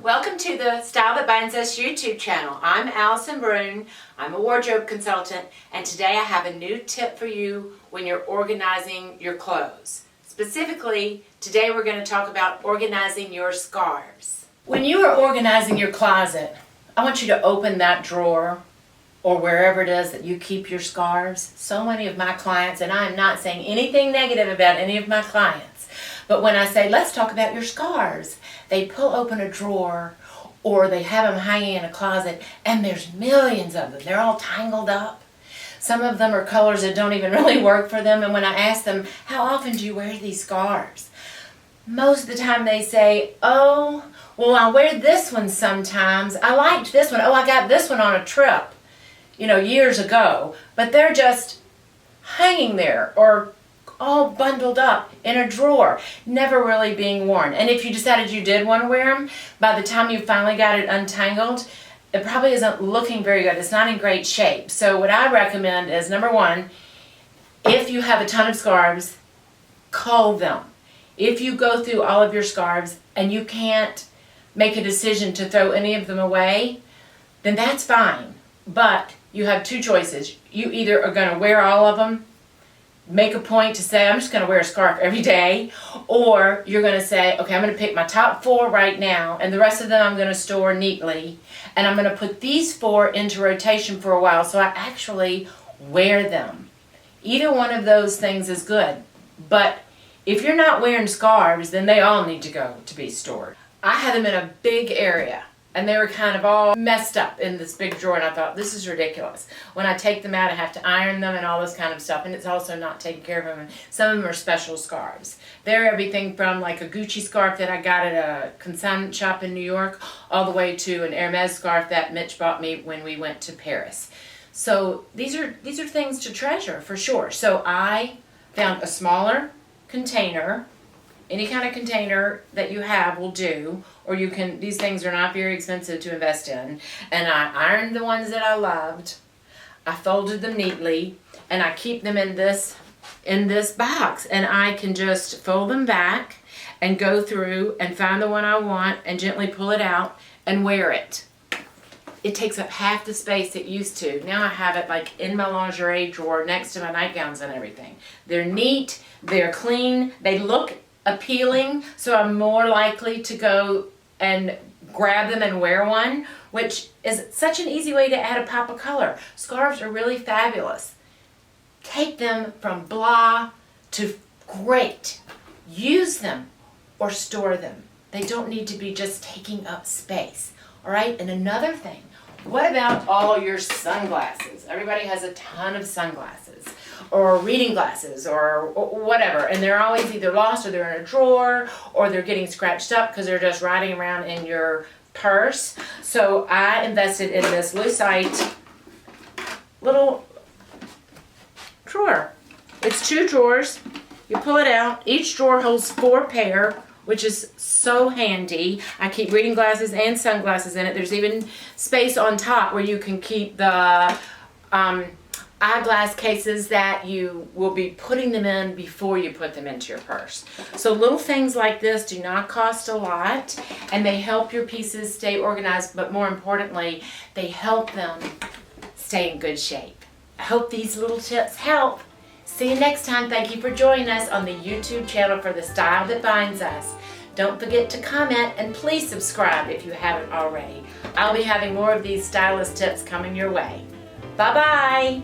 Welcome to the Style That Binds Us YouTube channel. I'm Allison Brune. I'm a wardrobe consultant, and today I have a new tip for you when you're organizing your clothes. Specifically, today we're going to talk about organizing your scarves. When you are organizing your closet, I want you to open that drawer or wherever it is that you keep your scarves. So many of my clients, and I'm not saying anything negative about any of my clients, but when I say, let's talk about your scarves, they pull open a drawer or they have them hanging in a closet and there's millions of them. They're all tangled up. Some of them are colors that don't even really work for them. And when I ask them, how often do you wear these scarves? Most of the time they say, oh, well, I wear this one sometimes. I liked this one. Oh, I got this one on a trip, years ago. But they're just hanging there or all bundled up in a drawer, never really being worn. And if you decided you did want to wear them, by the time you finally got it untangled, it probably isn't looking very good. It's not in great shape. So what I recommend is, number one, if you have a ton of scarves, cull them. If you go through all of your scarves and you can't make a decision to throw any of them away, then that's fine. But you have two choices. You either are going to wear all of them, make a point to say, I'm just going to wear a scarf every day, or you're going to say, okay, I'm going to pick my top 4 right now, and the rest of them I'm going to store neatly, and I'm going to put these 4 into rotation for a while so I actually wear them. Either one of those things is good, but if you're not wearing scarves, then they all need to go to be stored. I had them in a big area, and they were kind of all messed up in this big drawer, and I thought, this is ridiculous. When I take them out, I have to iron them and all this kind of stuff, and it's also not taking care of them. Some of them are special scarves. They're everything from like a Gucci scarf that I got at a consignment shop in New York, all the way to an Hermes scarf that Mitch bought me when we went to Paris. So these are things to treasure for sure. So I found a smaller container. Any kind of container that you have will do, or you can, these things are not very expensive to invest in. And I ironed the ones that I loved, I folded them neatly, and I keep them in this box. And I can just fold them back and go through and find the one I want and gently pull it out and wear it. It takes up half the space it used to. Now I have it like in my lingerie drawer next to my nightgowns and everything. They're neat, they're clean, they look appealing, so I'm more likely to go and grab them and wear one, which is such an easy way to add a pop of color. Scarves are really fabulous. Take them from blah to great. Use them or store them. They don't need to be just taking up space. All right, and another thing, what about all your sunglasses? Everybody has a ton of sunglasses, or reading glasses, or whatever, and they're always either lost, or they're in a drawer, or they're getting scratched up because they're just riding around in your purse. So I invested in this Lucite little drawer. It's 2 drawers. You pull it out. Each drawer holds 4 pair, which is so handy. I keep reading glasses and sunglasses in it. There's even space on top where you can keep the eyeglass cases that you will be putting them in before you put them into your purse. So little things like this do not cost a lot, and they help your pieces stay organized, but more importantly, they help them stay in good shape. I hope these little tips help. See you next time. Thank you for joining us on the YouTube channel for The Style That Binds Us. Don't forget to comment, and please subscribe if you haven't already. I'll be having more of these stylist tips coming your way. Bye-bye.